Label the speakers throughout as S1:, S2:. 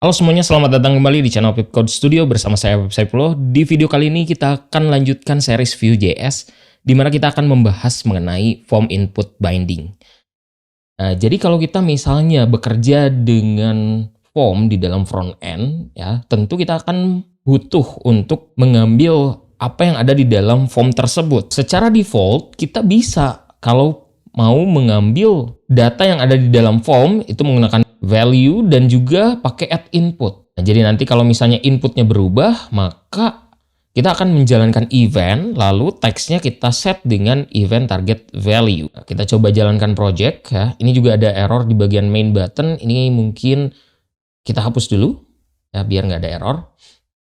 S1: Halo semuanya, selamat datang kembali di channel Pip Code Studio bersama saya Pip Saifullah. Di video kali ini kita akan lanjutkan series Vue.js di mana kita akan membahas mengenai form input binding. Nah, jadi kalau kita misalnya bekerja dengan form di dalam front end, ya, tentu kita akan butuh untuk mengambil apa yang ada di dalam form tersebut. Secara default, kita bisa kalau mau mengambil data yang ada di dalam form itu menggunakan value dan juga pakai add input. Nah, jadi nanti kalau misalnya inputnya berubah, maka kita akan menjalankan event, lalu teksnya kita set dengan event target value. Nah, kita coba jalankan project ya. Ini juga ada error di bagian main button. Ini mungkin kita hapus dulu ya biar nggak ada error.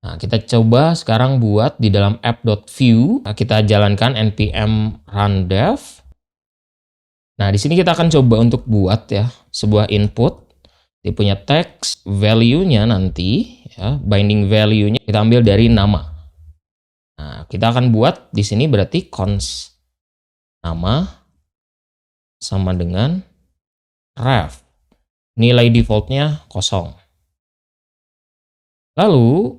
S1: Nah, kita coba sekarang buat di dalam app.vue. Nah, kita jalankan npm run dev. Nah, di sini kita akan coba untuk buat ya sebuah input. Dia punya teks value-nya nanti ya, binding value-nya kita ambil dari nama. Nah, kita akan buat di sini berarti const nama sama dengan ref. Nilai default-nya 0. Lalu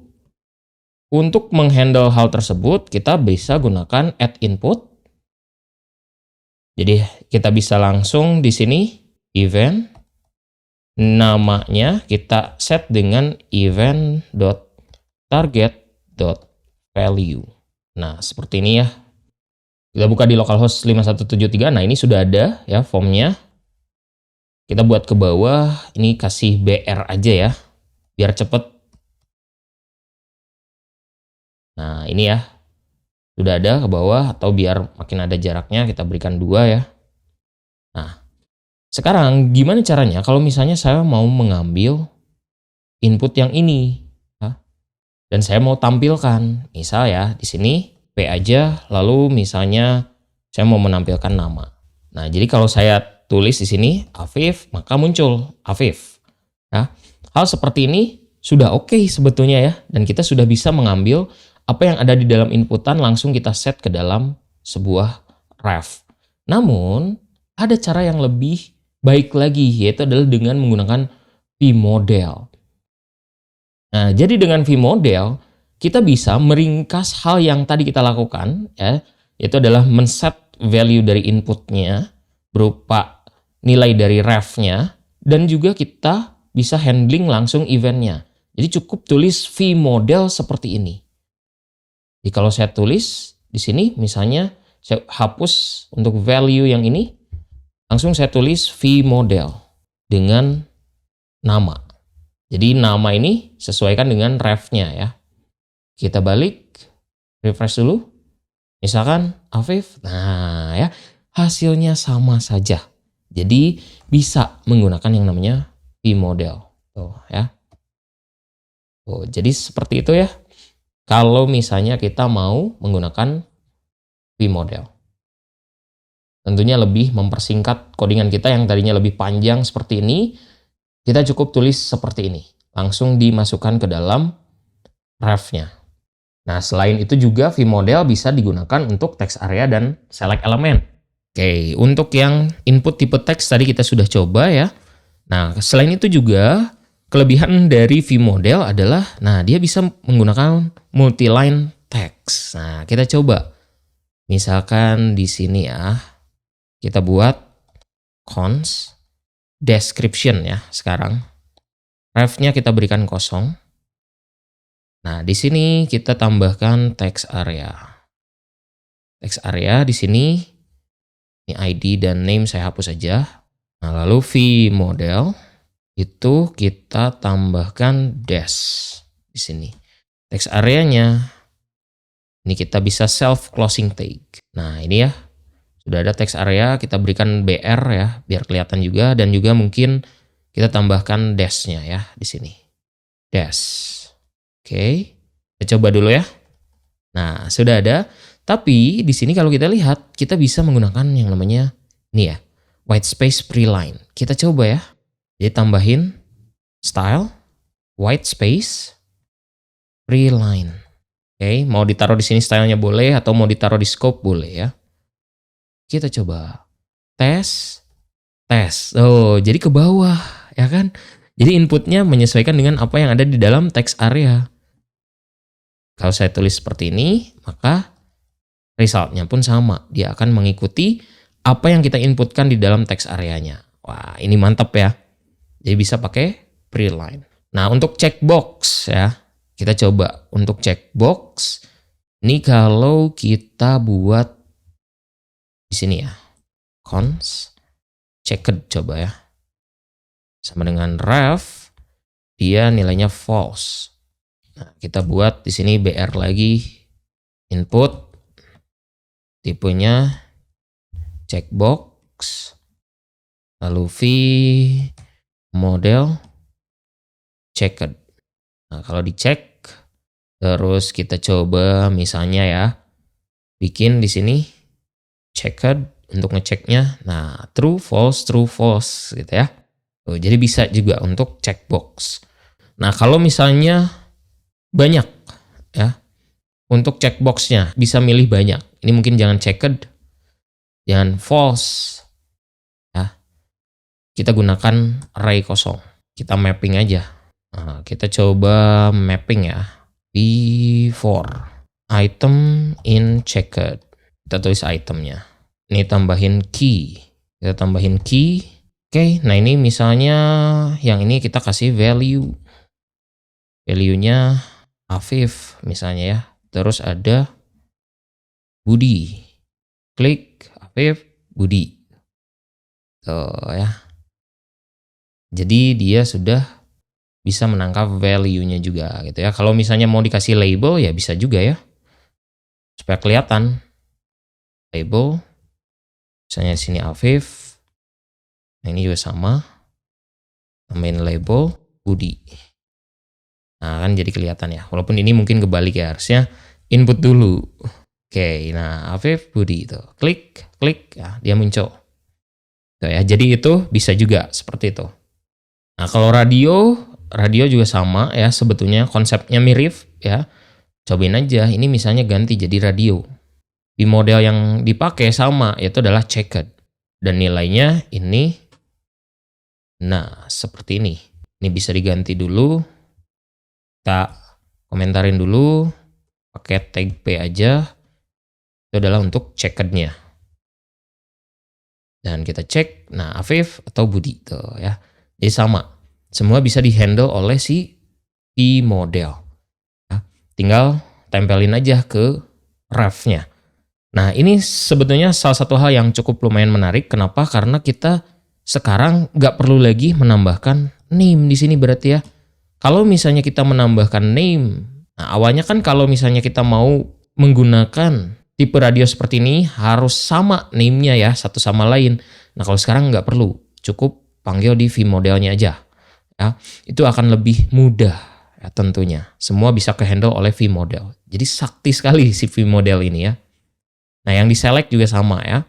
S1: untuk menghandle hal tersebut kita bisa gunakan add input. Jadi kita bisa langsung di sini event namanya kita set dengan event.target.value. Nah, seperti ini ya. Kita buka di localhost 5173. Nah, ini sudah ada ya formnya. Kita buat ke bawah, ini kasih BR aja ya, biar cepet. Nah, ini ya. Sudah ada ke bawah, atau biar makin ada jaraknya kita berikan 2 ya. Nah, sekarang gimana caranya kalau misalnya saya mau mengambil input yang ini ya, dan saya mau tampilkan, misal ya di sini P aja, lalu misalnya saya mau menampilkan nama. Nah, jadi kalau saya tulis di sini Afif, maka muncul Afif. Nah, hal seperti ini sudah oke sebetulnya ya, dan kita sudah bisa mengambil apa yang ada di dalam inputan langsung kita set ke dalam sebuah ref. Namun ada cara yang lebih baik lagi, yaitu adalah dengan menggunakan vModel. Nah, jadi dengan vModel kita bisa meringkas hal yang tadi kita lakukan ya, yaitu adalah men-set value dari inputnya berupa nilai dari refnya, dan juga kita bisa handling langsung eventnya. Jadi cukup tulis vModel seperti ini. Jadi kalau saya tulis di sini misalnya saya hapus untuk value yang ini, langsung saya tulis vModel dengan nama. Jadi nama ini sesuaikan dengan refnya ya. Kita balik, refresh dulu. Misalkan Afif, nah ya hasilnya sama saja. Jadi bisa menggunakan yang namanya vModel. Tuh ya. Tuh, jadi seperti itu ya. Kalau misalnya kita mau menggunakan vModel. Tentunya lebih mempersingkat codingan kita yang tadinya lebih panjang seperti ini. Kita cukup tulis seperti ini. Langsung dimasukkan ke dalam refnya. Nah, selain itu juga vModel bisa digunakan untuk text area dan select elemen. Oke, untuk yang input tipe teks tadi kita sudah coba ya. Nah, selain itu juga kelebihan dari vModel adalah, nah dia bisa menggunakan multi-line text. Nah, kita coba. Misalkan di sini ya, kita buat const description ya sekarang. Refnya kita berikan 0. Nah, di sini kita tambahkan text area. Text area di sini, ini ID dan name saya hapus saja. Nah, lalu vModel itu kita tambahkan dash di sini. Text areanya ini kita bisa self closing tag. Nah, ini ya. Sudah ada text area, kita berikan BR ya biar kelihatan juga, dan juga mungkin kita tambahkan dash-nya ya di sini. Dash. Oke. Kita coba dulu ya. Nah, sudah ada. Tapi di sini kalau kita lihat, kita bisa menggunakan yang namanya ini ya, white space preline. Kita coba ya. Jadi tambahin style, white space, preline. Oke, mau ditaruh di sini stylenya boleh, atau mau ditaruh di scope boleh ya. Kita coba tes. Oh, jadi ke bawah ya kan? Jadi inputnya menyesuaikan dengan apa yang ada di dalam text area. Kalau saya tulis seperti ini, maka resultnya pun sama. Dia akan mengikuti apa yang kita inputkan di dalam text areanya. Wah, ini mantap ya. Jadi bisa pakai pre-line. Nah, untuk checkbox ya, kita coba untuk checkbox. Ini kalau kita buat di sini ya, cons checked coba ya. Sama dengan ref, dia nilainya false. Nah, kita buat di sini BR lagi, input, tipenya checkbox, lalu V model checked. Nah, kalau dicek, terus kita coba misalnya ya, bikin di sini checked untuk ngeceknya. Nah, true, false gitu ya. Jadi bisa juga untuk checkbox. Nah, kalau misalnya banyak ya, untuk checkboxnya bisa milih banyak. Ini mungkin jangan checked, jangan false ya. Kita gunakan array kosong. Kita mapping aja. Nah, kita coba mapping ya. V4 item in checked. Kita tulis itemnya. Ini tambahin key. Kita tambahin key. Oke, nah ini misalnya yang ini kita kasih value. Value-nya Afif misalnya ya. Terus ada Budi. Klik Afif Budi. Tuh ya. Jadi dia sudah bisa menangkap value-nya juga gitu ya. Kalau misalnya mau dikasih label ya bisa juga ya. Supaya kelihatan. Label. Misalnya sini Afif. Nah ini juga sama. Tambahin label Budi. Nah kan jadi kelihatan ya. Walaupun ini mungkin kebalik ya. Harusnya input dulu. Oke, nah Afif Budi itu. Klik ya, dia muncul. Tuh ya, jadi itu bisa juga seperti itu. Nah kalau radio juga sama ya, sebetulnya konsepnya mirip ya. Cobain aja, ini misalnya ganti jadi radio. Di model yang dipakai sama, yaitu adalah checked. Dan nilainya ini, nah seperti ini. Ini bisa diganti dulu. Kita komentarin dulu, pakai tag P aja. Itu adalah untuk checkednya. Dan kita cek, nah Afif atau Budi tuh ya. Jadi sama. Semua bisa dihandle oleh si model. Ya, tinggal tempelin aja ke refnya. Nah ini sebetulnya salah satu hal yang cukup lumayan menarik. Kenapa? Karena kita sekarang nggak perlu lagi menambahkan name di sini berarti ya. Kalau misalnya kita menambahkan name, nah awalnya kan kalau misalnya kita mau menggunakan tipe radio seperti ini harus sama name-nya ya satu sama lain. Nah kalau sekarang nggak perlu, cukup panggil di vModelnya aja. Ya, itu akan lebih mudah ya tentunya. Semua bisa kehandle oleh vModel. Jadi sakti sekali si vModel ini ya. Nah yang diselect juga sama ya.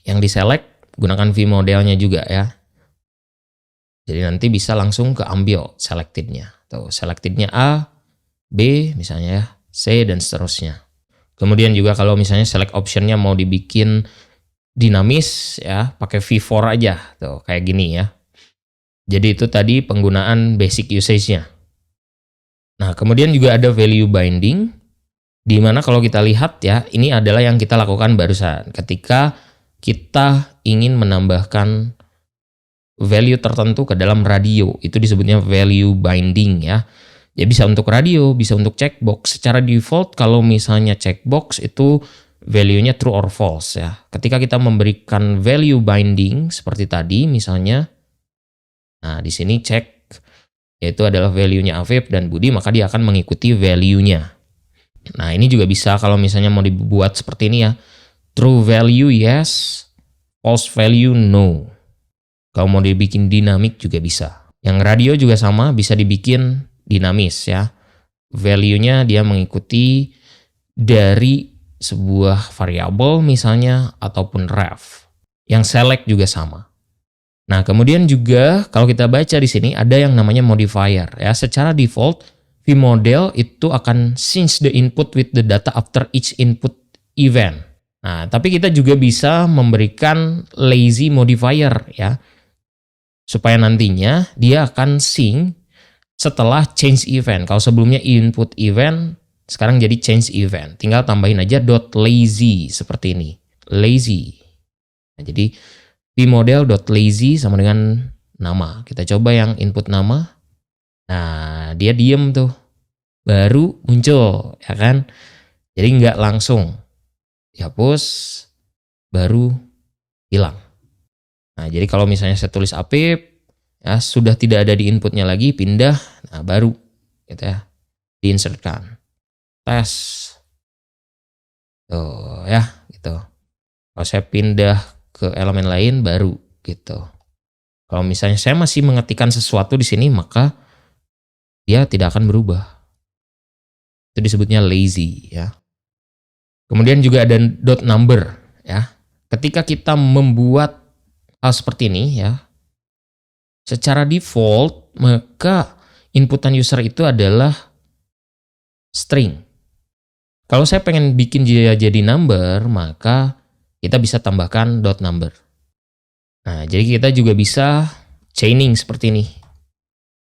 S1: Yang diselect gunakan vModelnya juga ya. Jadi nanti bisa langsung keambil selectednya. Tuh, selectednya A, B misalnya ya, C dan seterusnya. Kemudian juga kalau misalnya select optionnya mau dibikin dinamis ya, pakai V4 aja. Tuh, kayak gini ya. Jadi itu tadi penggunaan basic usage-nya. Nah, kemudian juga ada value binding, di mana kalau kita lihat ya, ini adalah yang kita lakukan barusan. Ketika kita ingin menambahkan value tertentu ke dalam radio, itu disebutnya value binding ya. Ya bisa untuk radio, bisa untuk checkbox. Secara default kalau misalnya checkbox itu value-nya true or false ya. Ketika kita memberikan value binding seperti tadi misalnya, nah di sini cek yaitu adalah value-nya Afif dan Budi, maka dia akan mengikuti value-nya. Nah ini juga bisa kalau misalnya mau dibuat seperti ini ya. True value yes, false value no. Kalau mau dibikin dinamik juga bisa. Yang radio juga sama, bisa dibikin dinamis ya. Value-nya dia mengikuti dari sebuah variabel misalnya ataupun ref. Yang select juga sama. Nah, kemudian juga kalau kita baca di sini ada yang namanya modifier ya. Secara default vModel itu akan change the input with the data after each input event. Nah, tapi kita juga bisa memberikan lazy modifier ya. supaya nantinya dia akan sync setelah change event. Kalau sebelumnya input event, sekarang jadi change event. Tinggal tambahin aja .lazy seperti ini. Lazy. Nah, jadi vModel.lazy sama dengan nama. Kita coba yang input nama. Nah, dia diem tuh. Baru muncul, ya kan? Jadi nggak langsung dihapus, baru hilang. Nah, jadi kalau misalnya saya tulis Apip, ya sudah tidak ada di inputnya lagi, pindah, nah baru gitu ya, diinsertkan. Tes. Tuh ya, gitu. Kalau saya pindah ke elemen lain, baru gitu. Kalau misalnya saya masih mengetikkan sesuatu di sini, maka dia tidak akan berubah. Itu disebutnya lazy ya. Kemudian juga ada .number ya. Ketika kita membuat hal seperti ini ya, secara default maka inputan user itu adalah string. Kalau saya pengen bikin dia jadi number, maka kita bisa tambahkan .number. Nah, jadi kita juga bisa chaining seperti ini.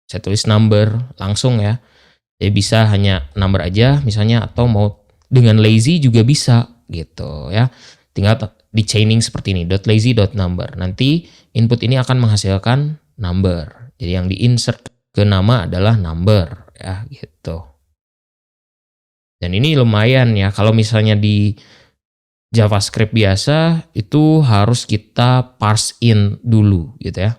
S1: Saya tulis number langsung ya. Jadi bisa hanya number aja misalnya, atau mau dengan lazy juga bisa gitu ya. Tinggal di chaining seperti ini, .lazy.number. Nanti input ini akan menghasilkan number. Jadi yang di-insert ke nama adalah number ya gitu. Dan ini lumayan ya, kalau misalnya di JavaScript biasa itu harus kita parse in dulu gitu ya.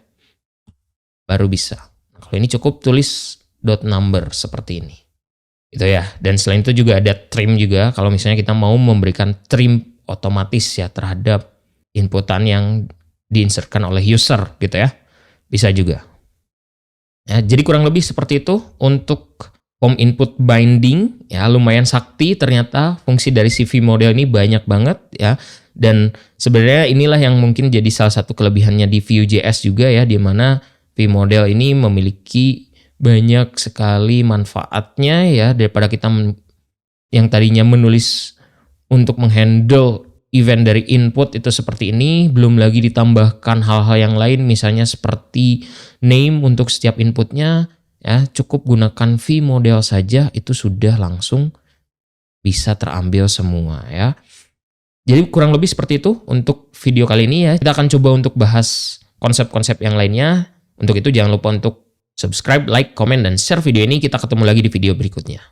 S1: Baru bisa. Kalau ini cukup tulis .number seperti ini. Itu ya. Dan selain itu juga ada trim juga. Kalau misalnya kita mau memberikan trim otomatis ya terhadap inputan yang diinsertkan oleh user gitu ya. Bisa juga. Ya, jadi kurang lebih seperti itu untuk form input binding ya, lumayan sakti ternyata fungsi dari si vModel ini banyak banget ya. Dan sebenarnya inilah yang mungkin jadi salah satu kelebihannya di Vue.js juga ya, di mana vModel ini memiliki banyak sekali manfaatnya ya, daripada kita yang tadinya menulis untuk menghandle event dari input itu seperti ini, belum lagi ditambahkan hal-hal yang lain misalnya seperti name untuk setiap inputnya ya, cukup gunakan vModel saja itu sudah langsung bisa terambil semua ya. Jadi kurang lebih seperti itu untuk video kali ini ya. Kita akan coba untuk bahas konsep-konsep yang lainnya. Untuk itu jangan lupa untuk subscribe, like, komen, dan share video ini. Kita ketemu lagi di video berikutnya.